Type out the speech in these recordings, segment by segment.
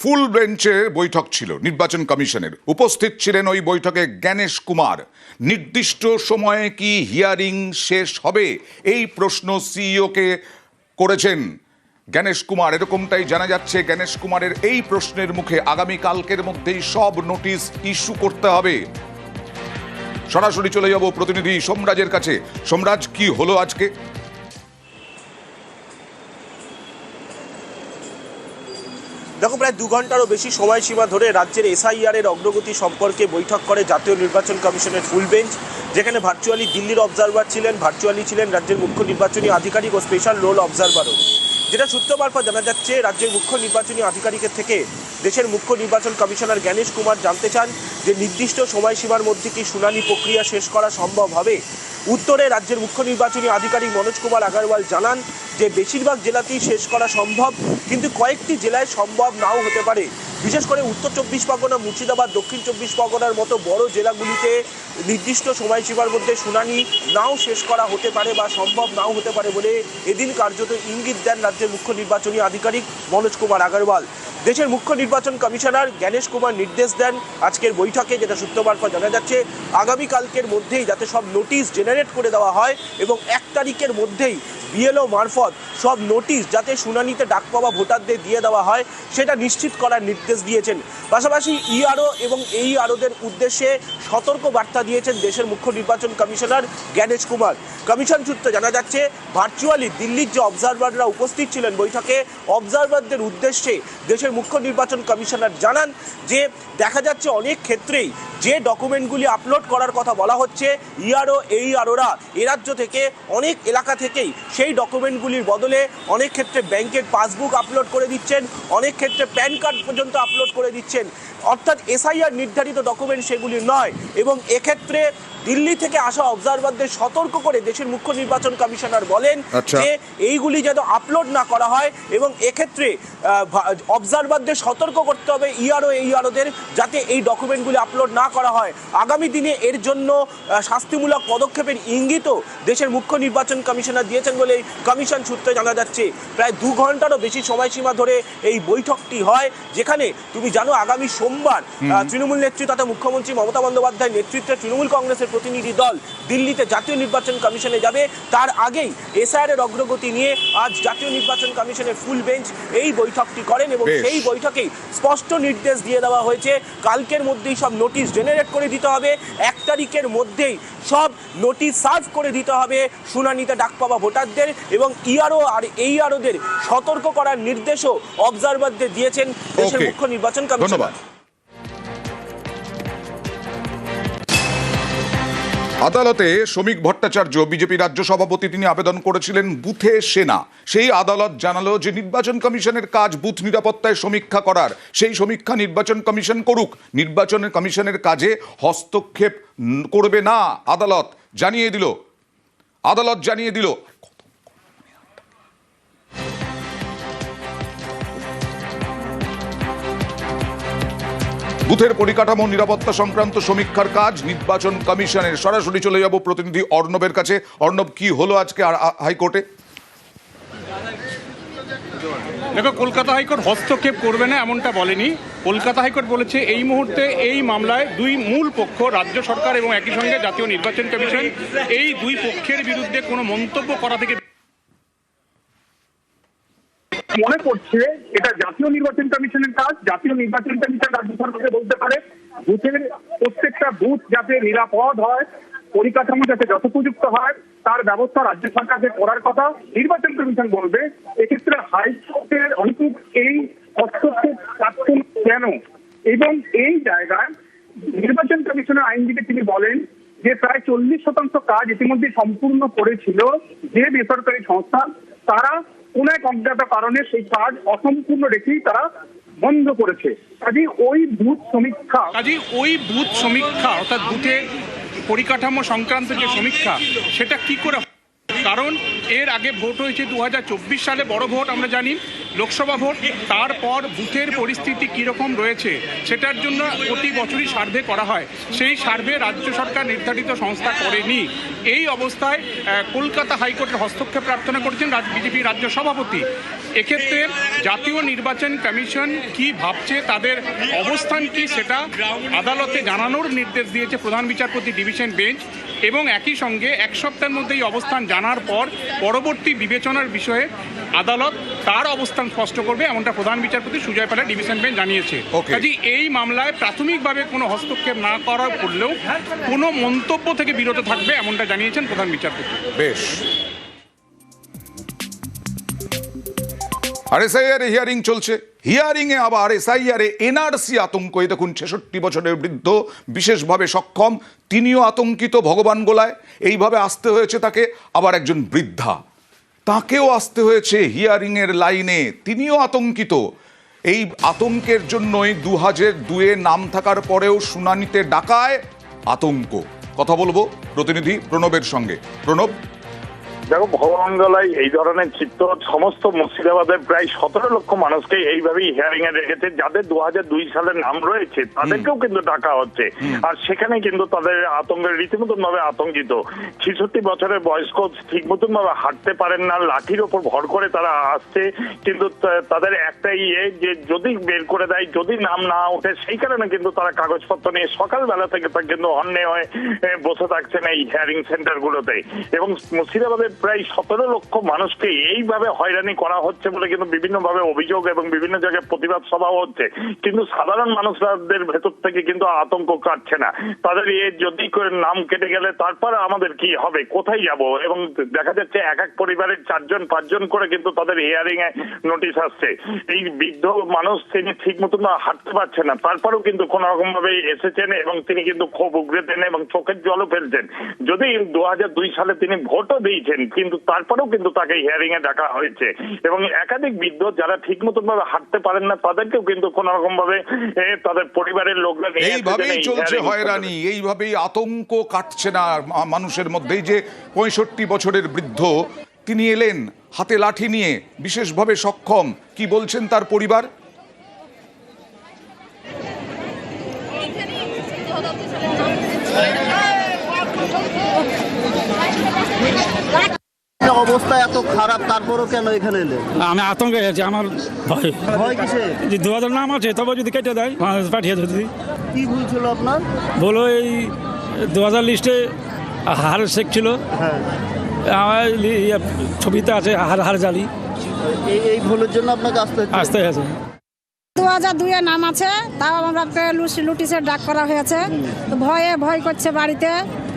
ফুল বেঞ্চের বৈঠক ছিল নির্বাচন কমিশনের। উপস্থিত ছিলেন ওই বৈঠকে জ্ঞানেশ কুমার। নির্দিষ্ট সময়ে কি হিয়ারিং শেষ হবে, এই প্রশ্ন সিইওকে করেছেন জ্ঞানেশ কুমার। এরকমটাই জানা যাচ্ছে। জ্ঞানেশ কুমারের এই প্রশ্নের মুখে আগামীকালকের মধ্যেই সব নোটিশ ইস্যু করতে হবে। সরাসরি চলে যাব প্রতিনিধি সোমরাজের কাছে। সোমরাজ, কি হলো আজকে? দেখো, প্রায় 2 ঘন্টারও বেশি সময়সীমা ধরে রাজ্যের এসআইআর এর অগ্রগতি সম্পর্কে বৈঠক করে জাতীয় নির্বাচন কমিশনের ফুল বেঞ্চ, যেখানে ভার্চুয়ালি দিল্লির অবজারভার ছিলেন, ভার্চুয়ালি ছিলেন রাজ্যের মুখ্য নির্বাচনী আধিকারিক ও স্পেশাল রোল অবজারভারও। যেটা সূত্র মারফত জানা যাচ্ছে, রাজ্যের মুখ্য নির্বাচনী আধিকারিকের থেকে দেশের মুখ্য নির্বাচন কমিশনার জ্ঞানেশ কুমার জানতে চান যে নির্দিষ্ট সময়সীমার মধ্যে কি শুনানি প্রক্রিয়া শেষ করা সম্ভব হবে। উত্তরে রাজ্যের মুখ্য নির্বাচনী আধিকারিক মনোজ কুমার আগরওয়াল জানান যে বেশিরভাগ জেলাতেই শেষ করা সম্ভব, কিন্তু কয়েকটি জেলায় সম্ভব নাও হতে পারে। বিশেষ করে উত্তর 24 পরগনা, মুর্শিদাবাদ, দক্ষিণ 24 পরগনার মতো বড় জেলাগুলিতে নির্দিষ্ট সময়সীমার মধ্যে শুনানি নাও শেষ করা হতে পারে বা সম্ভব নাও হতে পারে বলে এদিন কার্যত ইঙ্গিত দেন রাজ্যের মুখ্য নির্বাচনী আধিকারিক মনোজ কুমার আগরওয়াল। দেশের মুখ্য নির্বাচন কমিশনার জ্ঞানেশ কুমার নির্দেশ দেন আজকের বৈঠকে, যেটা সূত্র মারফত জানা যাচ্ছে, আগামীকালকের মধ্যেই যাতে সব নোটিশ জেনারেট করে দেওয়া হয় এবং 1 তারিখের মধ্যেই বিএলও মারফত সব নোটিশ যাতে শুনানিতে ডাক পাওয়া ভোটারদের দিয়ে দেওয়া হয় সেটা নিশ্চিত করার নির্দেশ দিয়েছেন। পাশাপাশি ইআরও এবং এইআরওদের উদ্দেশ্যে সতর্ক বার্তা দিয়েছেন দেশের মুখ্য নির্বাচন কমিশনার জ্ঞানেশ কুমার। কমিশন সূত্রে জানা যাচ্ছে, ভার্চুয়ালি দিল্লির যে অবজারভাররা উপস্থিত ছিলেন বৈঠকে, অবজারভারদের উদ্দেশ্যে দেশের মুখ্য নির্বাচন কমিশনার জানান যে দেখা যাচ্ছে অনেক ক্ষেত্রেই যে ডকুমেন্টগুলি আপলোড করার কথা বলা হচ্ছে, ইআরও এইআরওরা এ রাজ্য থেকে অনেক এলাকা থেকেই সেই ডকুমেন্টগুলির বদলে অনেক ক্ষেত্রে ব্যাংকের পাসবুক আপলোড করে দিচ্ছেন, অনেক ক্ষেত্রে প্যান কার্ড পর্যন্ত আপলোড করে দিচ্ছেন। অর্থাৎ এসআইআর নির্ধারিত ডকুমেন্ট সেগুলি নয়। এবং এক্ষেত্রে দিল্লি থেকে আসা অবজারভারদের সতর্ক করে দেশের মুখ্য নির্বাচন কমিশনার বলেন যে এইগুলি যেন আপলোড না করা হয় এবং এক্ষেত্রে অবজারভারদের সতর্ক করতে হবে ইআরও এইআরওদের যাতে এই ডকুমেন্টগুলি আপলোড না করা হয়। আগামী দিনে এর জন্য শাস্তিমূলক পদক্ষেপের ইঙ্গিতও দেশের মুখ্য নির্বাচন কমিশনার দিয়েছেন বলে কমিশন সূত্রে জানা যাচ্ছে। প্রায় 2 ঘন্টারও বেশি সময়সীমা ধরে এই বৈঠকটি হয়, যেখানে তুমি জানো আগামী সোমবার তৃণমূল নেত্রী তথা মুখ্যমন্ত্রী মমতা বন্দ্যোপাধ্যায়ের নেতৃত্বে তৃণমূল কংগ্রেসের প্রতিনিধি দল দিল্লিতে জাতীয় নির্বাচন কমিশনে যাবে। তার আগেই এসআইআর এর অগ্রগতি নিয়ে আজ জাতীয় নির্বাচন কমিশনের ফুল বেঞ্চ এই বৈঠকটি করেন এবং সেই বৈঠকেই স্পষ্ট নির্দেশ দিয়ে দেওয়া হয়েছে কালকের মধ্যেই সব নোটিশ জেনারেট করে দিতে হবে, 1 তারিখের মধ্যেই সব নোটিশ সার্ভ করে দিতে হবে শুনানিতে ডাক পাওয়া ভোটারদের এবং ইআরও আর এইআরওদের সতর্ক করার নির্দেশও অবজারভারদের দিয়েছেন দেশের মুখ্য নির্বাচন কমিশনার। আদালতে শ্রমিক ভট্টাচার্য, বিজেপি রাজ্য সভাপতি, তিনি আবেদন করেছিলেন বুথে সেনা। সেই আদালত জানালো যে নির্বাচন কমিশনের কাজ বুথ নিরাপত্তায় সমীক্ষা করার, সেই সমীক্ষা নির্বাচন কমিশন করুক। নির্বাচন কমিশনের কাজে হস্তক্ষেপ করবে না, আদালত জানিয়ে দিল। বুথের পরিকাঠামো নিরাপত্তা সংক্রান্ত সমীক্ষার কাজ নির্বাচন কমিশনের। সরাসরি চলে যাব প্রতিনিধি অর্ণবের কাছে। অর্ণব, কি হলো আজকে হাইকোর্টে? দেখো, কলকাতা হাইকোর্ট হস্তক্ষেপ করবে না এমনটা বলেনি। কলকাতা হাইকোর্ট বলেছে এই মুহূর্তে এই মামলায় 2 মূল পক্ষ, রাজ্য সরকার এবং একই সঙ্গে জাতীয় নির্বাচন কমিশন, এই 2 পক্ষের বিরুদ্ধে কোনো মন্তব্য করা থেকে মনে করছে এটা জাতীয় নির্বাচন কমিশনের কাজ। জাতীয় নির্বাচন কমিশন রাজ্য সরকারকে বলতে পারে বুথের প্রত্যেকটা বুথ যাতে নিরাপদ হয়, পরিকাঠামো যাতে যথোপযুক্ত হয়, তার ব্যবস্থা রাজ্য সরকারকে করার কথা নির্বাচন কমিশন বলবে। এক্ষেত্রে হাইকোর্টের অনুকূল এই হস্তক্ষেপ কেন? এবং এই জায়গায় নির্বাচন কমিশনের আইনজীবী তিনি বলেন যে প্রায় 40% কাজ ইতিমধ্যে সম্পূর্ণ করেছিল যে বেসরকারি সংস্থা, তারা কোন এক অজ্ঞাত কারণে সেই কাজ অসম্পূর্ণ রেখেই তারা বন্ধ করেছে। কাজে ওই বুথ সমীক্ষা অর্থাৎ বুথের পরিকাঠামো সংক্রান্ত যে সমীক্ষা, সেটা কি করে? কারণ এর আগে ভোট হয়েছে 2024 সালে, বড় ভোট আমরা জানি, লোকসভা ভোট। তারপর বুথের পরিস্থিতি কীরকম রয়েছে সেটার জন্য প্রতি বছরই সার্ভে করা হয়। সেই সার্ভে রাজ্য সরকার নির্ধারিত সংস্থা করেনি। এই অবস্থায় কলকাতা হাইকোর্টের হস্তক্ষেপ প্রার্থনা করেছেন বিজেপি রাজ্য সভাপতি। এক্ষেত্রে জাতীয় নির্বাচন কমিশন কি ভাবছে, তাদের অবস্থান কি, সেটা আদালতে জানানোর নির্দেশ দিয়েছে প্রধান বিচারপতি ডিভিশন বেঞ্চ। এবং একই সঙ্গে এক সপ্তাহের মধ্যে এই অবস্থান জানার পর পরবর্তী বিবেচনার বিষয়ে আদালত তার অবস্থান স্পষ্ট করবে, এমনটা প্রধান বিচারপতি সুজয় পালা ডিভিশন বেঞ্চ জানিয়েছে। কাজেই এই মামলায় প্রাথমিকভাবে কোনো হস্তক্ষেপ না করা করলেও কোনো মন্তব্য থেকে বিরত থাকবে, এমনটা জানিয়েছেন প্রধান বিচারপতি। বেশ, আর এসআইআর হিয়ারিং চলছে। হিয়ারিং এ আবার এসআইআর এনআরসি আতঙ্ক। এই দেখুন, 66 বছরের বৃদ্ধ, বিশেষভাবে সক্ষম, তিনিও আতঙ্কিত ভগবান গোলায়। এইভাবে আসতে হয়েছে তাকে। আবার একজন বৃদ্ধা, তাকেও আসতে হয়েছে হিয়ারিং এর লাইনে, তিনিও আতঙ্কিত। এই আতঙ্কের জন্যই 2002-এ নাম থাকার পরেও শুনানিতে ডাকায় আতঙ্ক। কথা বলবো প্রতিনিধি প্রণবের সঙ্গে। প্রণব, দেখো, ভগবান গলায় এই ধরনের চিত্র সমস্ত মুর্শিদাবাদের প্রায় 17 লক্ষ মানুষকে এইভাবেই হিয়ারিং এ রেখেছে। যাদের 2002 সালের নাম রয়েছে তাদেরকেও কিন্তু ডাকা হচ্ছে, আর সেখানে কিন্তু তাদের আতঙ্কের রীতিমতন ভাবে আতঙ্কিত। 66 বছরের বয়স্ক ঠিক মতন ভাবে হাঁটতে পারেন না, লাঠির ওপর ভর করে তারা আসছে। কিন্তু তাদের একটাই যে যদি বের করে দেয়, যদি নাম না ওঠে, সেই কারণে কিন্তু তারা কাগজপত্র নিয়ে সকালবেলা থেকে তা কিন্তু হন্যে হয়ে বসে থাকছেন এই হিয়ারিং সেন্টারগুলোতে। এবং মুর্শিদাবাদের প্রায় 17 লক্ষ মানুষকে এইভাবে হয়রানি করা হচ্ছে বলে কিন্তু বিভিন্নভাবে অভিযোগ এবং বিভিন্ন জায়গায় প্রতিবাদ সভাও হচ্ছে। কিন্তু সাধারণ মানুষদের ভেতর থেকে কিন্তু আতঙ্ক কাটছে না। তাদের যদি নাম কেটে গেলে তারপর আমাদের কি হবে, কোথায় যাব? এবং দেখা যাচ্ছে এক এক পরিবারের 4জন 5জন করে কিন্তু তাদের হিয়ারিং এ নোটিশ আসছে। এই বৃদ্ধ মানুষ, তিনি ঠিক মতন হাঁটতে পারছেন না, তারপরেও কিন্তু কোন রকম ভাবে এসেছেন এবং তিনি কিন্তু ক্ষোভ উগড়েছেন এবং চোখের জলও ফেলছেন। যদি 2002 সালে তিনি ভোটও দিয়েছেন, কিন্তু তারপরেও কিন্তু তাকে হিয়ারিং এ ডাকা হয়েছে। এবং একাধিক বৃদ্ধ যারা ঠিক মতন ভাবে হাঁটতে পারেন না, তাদেরকেও কিন্তু কোন রকম ভাবে তাদের পরিবারের লোকরা এইভাবেই চলছে হয়রানি, এইভাবেই আতঙ্ক কাটছে না মানুষের মধ্যে। যে 65 বছরের বৃদ্ধ, তিনি এলেন হাতে লাঠি নিয়ে, বিশেষভাবে সক্ষম। কি বলছেন তার পরিবার? অবস্থা এত খারাপ, তারপরও কেন এখানে এলে? আমি আতঙ্কে আছি, আমার ভয়। ভয় কিসে? যে 2000 নাম আছে, তবে যদি কেটে দেয় পাঠিয়ে যদি। কি ভুল ছিল আপনার? বলো, এই 2000 লিস্টে হার শেখ ছিল। হ্যাঁ, আমার ছবিতে আছে হার জালি। এই ভুলের জন্য আপনাকে আসতে আছে। 2002-এ নাম আছে, তাও আমাকে লুটিসের ডাক করা হয়েছে। তো ভয় করছে, বাড়িতে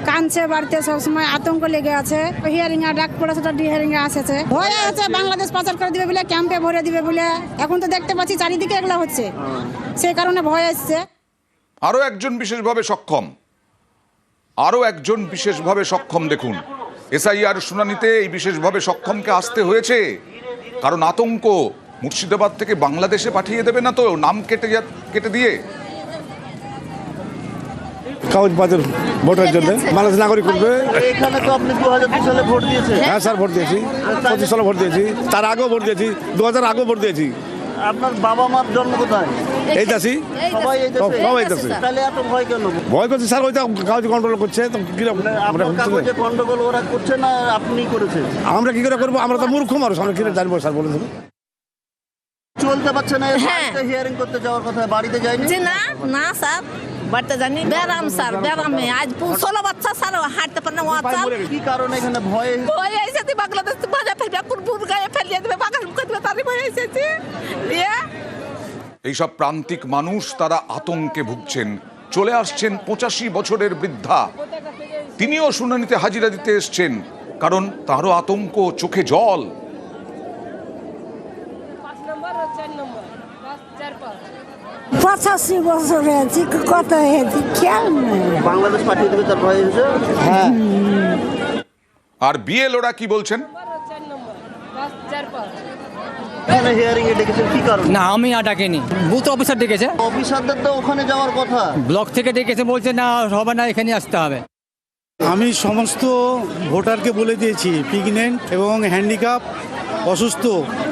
কাঁদছে, বাড়িতে সবসময় আতঙ্ক লেগে আছে। হিয়ারিং এ ডাক পড়েছে, হিয়ারিং এ আসেছে, ভয় আছে বাংলাদেশ পাচার করে দিবে বলে, ক্যাম্পে ভরে দিবে বলে। এখন তো দেখতে পাচ্ছি চারিদিকে এগুলো হচ্ছে, সেই কারণে ভয় আসছে। আরো একজন বিশেষভাবে সক্ষম, দেখুন, এসআইআর শুনানিতে এই বিশেষভাবে সক্ষমকে আসতে হয়েছে, কারণ আতঙ্ক। মুর্শিদাবাদ থেকে বাংলাদেশে পাঠিয়ে দেবে না তো নাম কেটে দিয়ে? কাগজপত্র ভোটের জন্য বাংলাদেশ নাগরিক করবে। এখানে তো আপনি 2002 সালে ভোট দিয়েছেন। হ্যাঁ স্যার, ভোট দিয়েছি। 25 সালে ভোট দিয়েছি, তার আগেও ভোট দিয়েছি, 2000 আগেও ভোট দিয়েছি। আপনার বাবা মার জন্ম কোথায়? এই দাসি, সবাই এই দেশে? সবাই এই দেশে। তাহলে এত ভয় কেন? ভয় করছে স্যার, ওইটা কাগজ কন্ট্রোল করছে। তো আপনার কাগজে গন্ডগোল ওরা করছে না আপনি করেছেন? আমরা কি করে করবো? আমরা তো মূর্খ মানুষ, আমরা কি করে জানবো স্যার, বলে দেবো। চলতে পারছে না, হিয়ারিং করতে যাওয়ার কথা, বাড়িতে যায়নি? না স্যার, বাড়িতে জানি ব্যারাম স্যার, ব্যারামে আজ 16 বাচ্চা স্যার হাঁটতে পারে না। কি কারণে এখানে ভয় এসেছে? বাংলাদেশ ভাজা ফেলবে, কুরপুর গায়ে ফেলিয়ে দেবে, বাগান মুখে দেবে, তারই ভয় এসেছে। এইসব প্রান্তিক মানুষ, তারা আতঙ্কে ভুগছেন। চলে আসছেন 85 বছরের বৃদ্ধা, তিনিও শুনানিতে হাজিরা দিতে এসছেন, কারণ তারও আতঙ্ক, চোখে জল। 85 বছর হয়েছে, কত হয়েছে খেয়াল নেই। বাংলাদেশ পাঠিয়ে দেবে তার ভয় হয়েছে। হ্যাঁ, আর বিএলওরা কি বলছেন? হিয়ারিং এ ডেকেছেন, কি কারণ? না, আমি আর ডাকিনি, বুথ অফিসার ডেকেছে। অফিসারদের তো ওখানে যাওয়ার কথা। ব্লক থেকে ডেকেছে, বলছে না হবে না, এখানে আসতে হবে। আমি সমস্ত ভোটারকে বলে দিয়েছি, প্রেগনেন্ট এবং হ্যান্ডিক্যাপ, অসুস্থ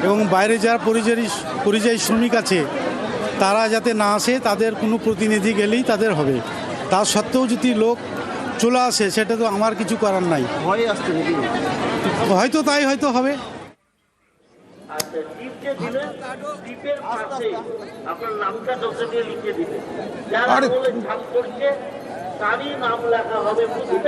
এবং বাইরে যারা পরিযায়ী শ্রমিক আছে, তারা যাতে না আসে, তাদের কোনো প্রতিনিধি গেলেই তাদের হবে। তা সত্ত্বেও যদি লোক চলে আসে, সেটা তো আমার কিছু করার নাই। ভয় আসছে নাকি? হয়তো তাই হয়তো হবে। লিখে দিলেন, দ্বীপের পাশে আপনার নামটা ডটে দিয়ে লিখে দিলেন। যারা বলে ছাপ করছে তারই নাম লেখা হবে।